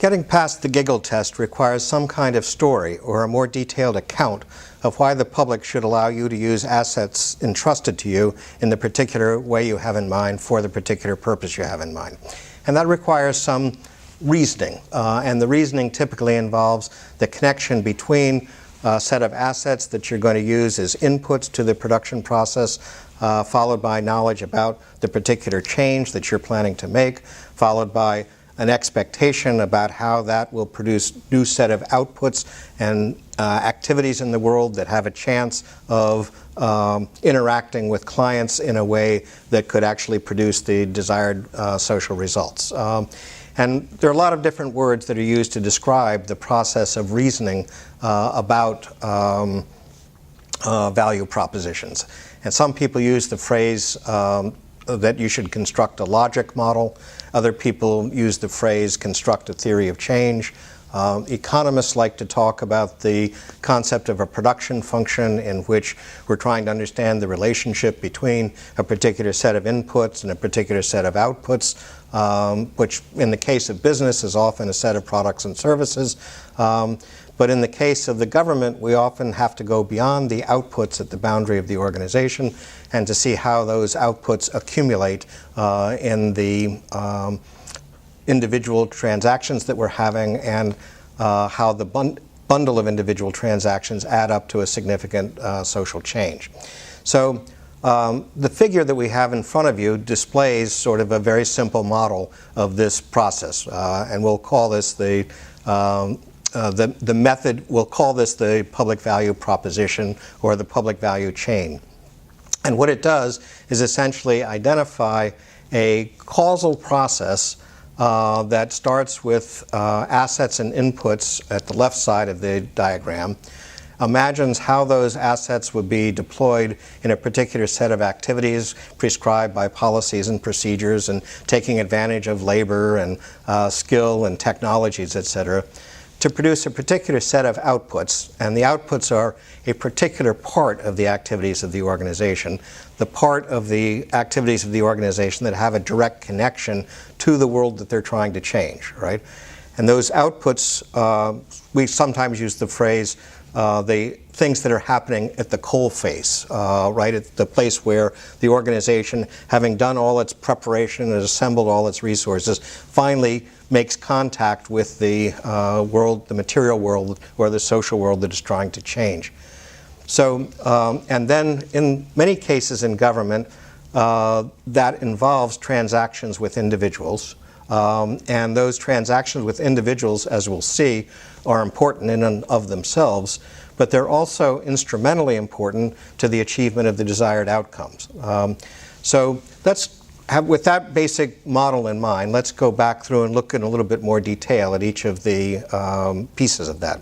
Getting past the giggle test requires some kind of story or a more detailed account of why the public should allow you to use assets entrusted to you in the particular way you have in mind for the particular purpose you have in mind. And that requires some reasoning, and the reasoning typically involves the connection between a set of assets that you're going to use as inputs to the production process, followed by knowledge about the particular change that you're planning to make, followed by an expectation about how that will produce new set of outputs and activities in the world that have a chance of interacting with clients in a way that could actually produce the desired social results. And there are a lot of different words that are used to describe the process of reasoning about value propositions. And some people use the phrase that you should construct a logic model. Other people use the phrase construct a theory of change. Economists like to talk about the concept of a production function in which we're trying to understand the relationship between a particular set of inputs and a particular set of outputs, which in the case of business is often a set of products and services. But in the case of the government, we often have to go beyond the outputs at the boundary of the organization and to see how those outputs accumulate in the individual transactions that we're having and how the bundle of individual transactions add up to a significant social change. So the figure that we have in front of you displays sort of a very simple model of this process, and we'll call this the method, we'll call this the public value proposition or the public value chain. And what it does is essentially identify a causal process that starts with assets and inputs at the left side of the diagram, imagines how those assets would be deployed in a particular set of activities prescribed by policies and procedures and taking advantage of labor and skill and technologies, etc., to produce a particular set of outputs, and the outputs are a particular part of the activities of the organization, the part of the activities of the organization that have a direct connection to the world that they're trying to change, right? And those outputs, we sometimes use the phrase, the things that are happening at the coal face, right, at the place where the organization, having done all its preparation and assembled all its resources, finally makes contact with the world, the material world, or the social world that is trying to change. So, and then in many cases in government, that involves transactions with individuals. And those transactions with individuals, as we'll see, are important in and of themselves, but they're also instrumentally important to the achievement of the desired outcomes. So with that basic model in mind, let's go back through and look in a little bit more detail at each of the pieces of that.